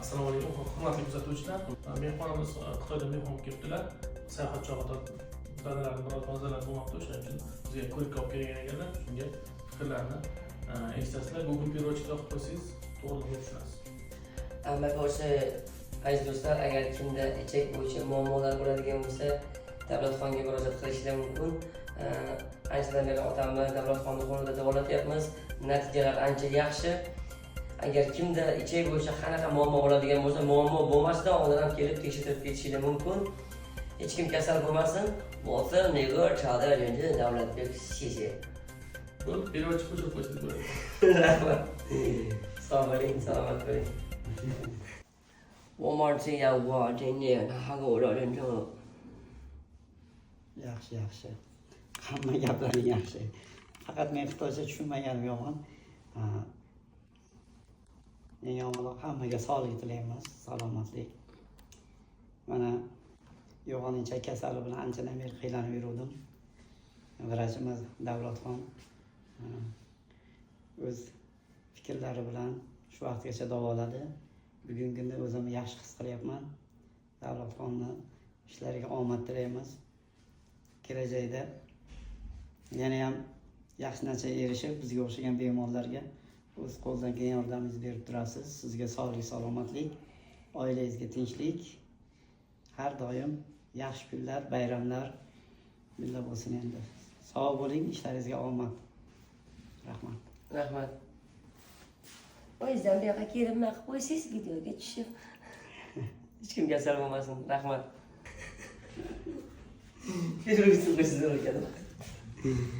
Assalomu alaykum, hurmatli kuzatuvchilar. Mehmonimiz Xitoydan mehmon kelibdilar. Sayohat chog'ida dadalarim biroz mazalari bo'lmoqda, o'shaning uchun bizga ko'rikka olib kelgan ekanlar. Shunga fikrlarini eshitasizlar. Google переводчикda o'qib qo'ysangiz to'g'ri tushunasiz. Hammaga o'sha aziz do'stlar, agar kimda ichak bo'yicha muammolar bo'ladigan bo'lsa, Davlatxonga murojaat qilishlari mumkin. Anchadan beri otamni Davlatxonni qo'lida davolatyapmiz. Natijalar ancha yaxshi. Agar kimda ichak bo'yicha qanaqa muammo bo'ladigan bo'lsa, muammo bo'lmasdan oldin ham kelib tekshirib ketishlari mumkin. Hech kim kasal bo'lmasin. Bo'lsa, nega chada endi Davlatbek sheshe. Bu переводчик qo'shib qo'ysangiz bo'ladi. Rahmat. Sog' bo'ling, salomat bo'ling. 我们这样我今年还给我认证了。 yaxshi. Hamma gaplari yaxshi. Faqat men xitoycha tushunmaganim yomon. Eng avvalo hammaga sog'lik tilaymiz, salomatlik. Mana yo'g'onincha kasali bilan anchadan beri qiynalib yuruvdim. Vrachimiz Davlatxon o'z fikrlari bilan shu vaqtgacha davoladi. Bugungi kunda o'zimni yaxshi his qilyapman. Davlatxonni ishlariga omad tilaymiz. Kelajakda yana ham yaxshi narsaga erishib, bizga o'xshagan bemorlarga o'z qo'ldan kelgan yordamingizni berib turasiz. Sizga sog'lik, salomatlik, oilangizga tinchlik, har doim yaxshi kunlar, bayramlar billa bo'lsin endi. Sog' bo'ling, ishlaringizga omad. Rahmat. Rahmat. O'zingizdan bu yoqqa kelib nima qilib qo'ysangiz, videoga tushib. Hech kim kasal bo'lmasin. Rahmat. Hech kim kasal bo'lmasin.